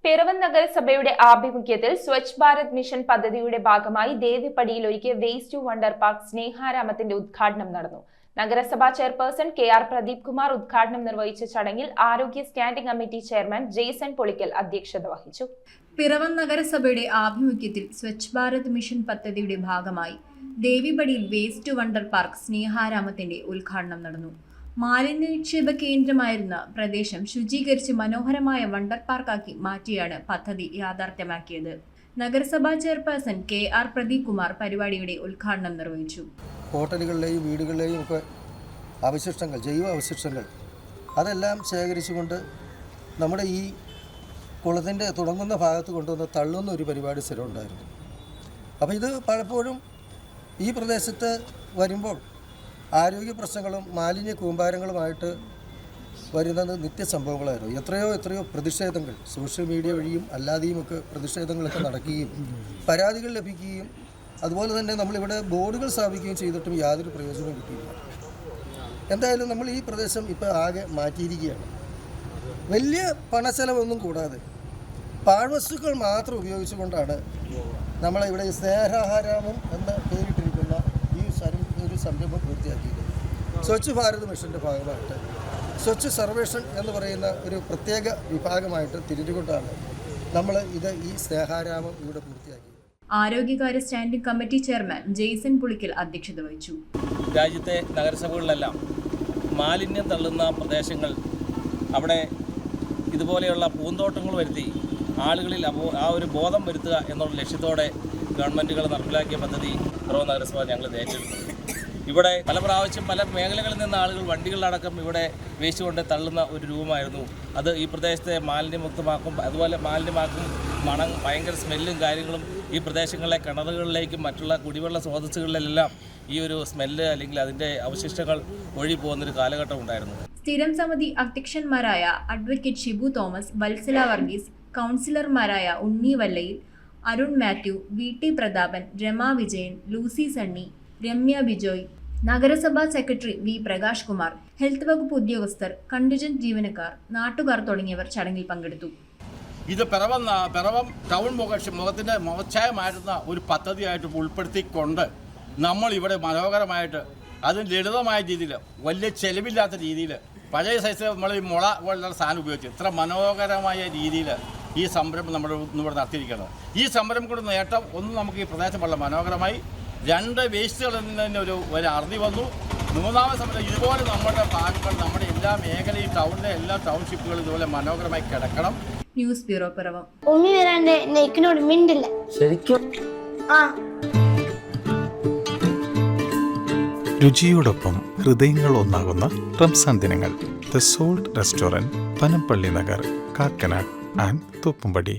പിറവം നഗരസഭയുടെ ആഭിമുഖ്യത്തിൽ സ്വച്ഛ് ഭാരത് മിഷൻ പദ്ധതിയുടെ ഭാഗമായി ദേവിപ്പടിയിൽ ഒരുക്കിയ വേസ്റ്റ് ടു വണ്ടർ പാർക്ക് സ്നേഹാരാമത്തിന്റെ ഉദ്ഘാടനം നടന്നു. നഗരസഭാ ചെയർപേഴ്സൺ കെ.ആർ. പ്രദീപ് കുമാർ ഉദ്ഘാടനം നിർവഹിച്ച ചടങ്ങിൽ ആരോഗ്യ സ്റ്റാൻഡിംഗ് കമ്മിറ്റി ചെയർമാൻ ജെയ്സൺ പൊളിക്കൽ അധ്യക്ഷത വഹിച്ചു. പിറവം നഗരസഭയുടെ ആഭിമുഖ്യത്തിൽ സ്വച്ഛ് ഭാരത് മിഷൻ പദ്ധതിയുടെ ഭാഗമായി ദേവിപ്പടിയിൽ വേസ്റ്റ് ടു വണ്ടർ പാർക്ക് സ്നേഹാരാമത്തിന്റെ ഉദ്ഘാടനം നടന്നു. മാലിന്യ നിക്ഷേപ കേന്ദ്രമായിരുന്ന പ്രദേശം ശുചീകരിച്ച് മനോഹരമായ വണ്ടർ പാർക്കാക്കി മാറ്റിയാണ് പദ്ധതി യാഥാർത്ഥ്യമാക്കിയത്. നഗരസഭാ ചെയർപേഴ്സൺ കെ.ആർ. പ്രദീപ് കുമാർ പരിപാടിയുടെ ഉദ്ഘാടനം നിർവഹിച്ചു. ഹോട്ടലുകളിലെയും വീടുകളിലെയും ഒക്കെ അവശിഷ്ടങ്ങൾ, ജൈവ അവശിഷ്ടങ്ങൾ അതെല്ലാം ശേഖരിച്ചുകൊണ്ട് നമ്മുടെ ഈ കുളത്തിൻ്റെ തുടങ്ങുന്ന ഭാഗത്ത് കൊണ്ടുവന്ന് തള്ളുന്ന ഒരു പരിപാടി സ്ഥിരം ഉണ്ടായിരുന്നു. അപ്പോൾ ഇത് പലപ്പോഴും ഈ പ്രദേശത്ത് വരുമ്പോൾ ആരോഗ്യ പ്രശ്നങ്ങളും മാലിന്യ കൂമ്പാരങ്ങളുമായിട്ട് വരുന്നത് നിത്യസംഭവങ്ങളായിരുന്നു. എത്രയോ പ്രതിഷേധങ്ങൾ സോഷ്യൽ മീഡിയ വഴിയും അല്ലാതെയുമൊക്കെ പ്രതിഷേധങ്ങളൊക്കെ നടക്കുകയും പരാതികൾ ലഭിക്കുകയും അതുപോലെ തന്നെ നമ്മളിവിടെ ബോർഡുകൾ സ്ഥാപിക്കുകയും ചെയ്തിട്ടും യാതൊരു പ്രയോജനവും കിട്ടിയില്ല. എന്തായാലും നമ്മൾ ഈ പ്രദേശം ഇപ്പോൾ ആകെ മാറ്റിയിരിക്കുകയാണ്. വലിയ പണച്ചെലവൊന്നും കൂടാതെ പാഴ്വസ്തുക്കൾ മാത്രം ഉപയോഗിച്ചുകൊണ്ടാണ് നമ്മളിവിടെ സ്നേഹാരാമം എന്ന പേരിട്ടിരിക്കുന്ന ഒരു സംരംഭം പൂർത്തിയാക്കിയത്. സ്വച്ഛ് ഭാരത് മിഷൻ്റെ ഭാഗമായിട്ട് സ്വച്ഛ് സർവേഷൻ എന്ന് പറയുന്ന ഒരു പ്രത്യേക വിഭാഗമായിട്ട് തിരിഞ്ഞുകൊണ്ടാണ് നമ്മൾ ഈ സ്നേഹാരാമം ഇവിടെ പൂർത്തിയാക്കിയത്. ആരോഗ്യകാര്യ സ്റ്റാൻഡിംഗ് കമ്മിറ്റി ചെയർമാൻ ജെയ്സൺ പൊളിക്കൽ അധ്യക്ഷത വഹിച്ചു. രാജ്യത്തെ നഗരസഭകളിലെല്ലാം മാലിന്യം തള്ളുന്ന പ്രദേശങ്ങൾ അവിടെ ഇതുപോലെയുള്ള പൂന്തോട്ടങ്ങൾ വരുത്തി ആളുകളിൽ ആ ഒരു ബോധം വരുത്തുക എന്നുള്ള ലക്ഷ്യത്തോടെ ഗവൺമെൻറ്റുകൾ നടപ്പിലാക്കിയ പദ്ധതി പിറവം നഗരസഭ ഞങ്ങൾ ഏറ്റെടുത്തു. ഇവിടെ പല പ്രാവശ്യം പല മേഖലകളിൽ നിന്ന് ആളുകൾ വണ്ടികളിലടക്കം ഇവിടെ വേസ്റ്റ് കൊണ്ട് തള്ളുന്ന ഒരു രൂപമായിരുന്നു. അത് ഈ പ്രദേശത്തെ മാലിന്യമുക്തമാക്കും, അതുപോലെ മാലിന്യമാക്കും. മണം, ഭയങ്കര സ്മെല്ലും കാര്യങ്ങളും ഈ പ്രദേശങ്ങളിലെ കിണറുകളിലേക്കും മറ്റുള്ള കുടിവെള്ള സ്രോതസ്സുകളിലെല്ലാം ഈ ഒരു സ്മെല്ല് അല്ലെങ്കിൽ അതിൻ്റെ അവശിഷ്ടങ്ങൾ ഒഴി പോകുന്നൊരു കാലഘട്ടം ഉണ്ടായിരുന്നു. സ്ഥിരം സമിതി അധ്യക്ഷന്മാരായ അഡ്വക്കേറ്റ് ഷിബു തോമസ്, വത്സല വർഗീസ്, കൗൺസിലർമാരായ ഉണ്ണി വല്ലയിൽ, അരുൺ മാത്യു, വി.ടി. പ്രതാപൻ, രമ വിജയൻ, ലൂസി സണ്ണി, രമ്യ ബിജോയ്, നഗരസഭാ സെക്രട്ടറി വി. പ്രകാശ് കുമാർ, ഹെൽത്ത് വകുപ്പ് ഉദ്യോഗസ്ഥർ, കണ്ടിജന്റ് ജീവനക്കാർ, നാട്ടുകാർ തുടങ്ങിയവർ ചടങ്ങിൽ പങ്കെടുത്തു. ഇത് പിറവം ടൗൺ മുഖത്തിൻ്റെ മുഖച്ഛായമായിരുന്ന ഒരു പദ്ധതിയായിട്ട് ഉൾപ്പെടുത്തിക്കൊണ്ട് നമ്മൾ ഇവിടെ മനോഹരമായിട്ട് അതും ലളിതമായ രീതിയിൽ വലിയ ചെലവില്ലാത്ത രീതിയിൽ പഴയ സൈസ് നമ്മൾ ഈ മുള പോലുള്ള സാധനം ഉപയോഗിച്ച് ഇത്ര മനോഹരമായ രീതിയിൽ ഈ സംരംഭം നമ്മൾ ഇവിടെ നടത്തിയിരിക്കുന്നത്. ഈ സംരംഭം കൊണ്ട് നേട്ടം ഒന്ന്, നമുക്ക് ഈ പ്രദേശം വളരെ മനോഹരമായി, 2 വേസ്റ്റുകളിൽ നിന്ന് തന്നെ ഒരു അറുതി വന്നു. 3ാമത് സംരംഭം ഇതുപോലെ നമ്മുടെ ഭാഗങ്ങൾ, നമ്മുടെ എല്ലാ മേഖലയും, ടൗണിലെ എല്ലാ ടൗൺഷിപ്പുകളും ഇതുപോലെ മനോഹരമായി കിടക്കണം. News bureau Piravom. ഉമ്മി വരാണ്ട് നെക്കിനോട് മിണ്ടില്ല ശരിക്കും. രുചിയോടൊപ്പം ഹൃദയങ്ങൾ ഒന്നാകുന്ന റംസാൻ ദിനങ്ങൾ. The salt restaurant, Panampilly Nagar, Kakkanad and Thoppumpady.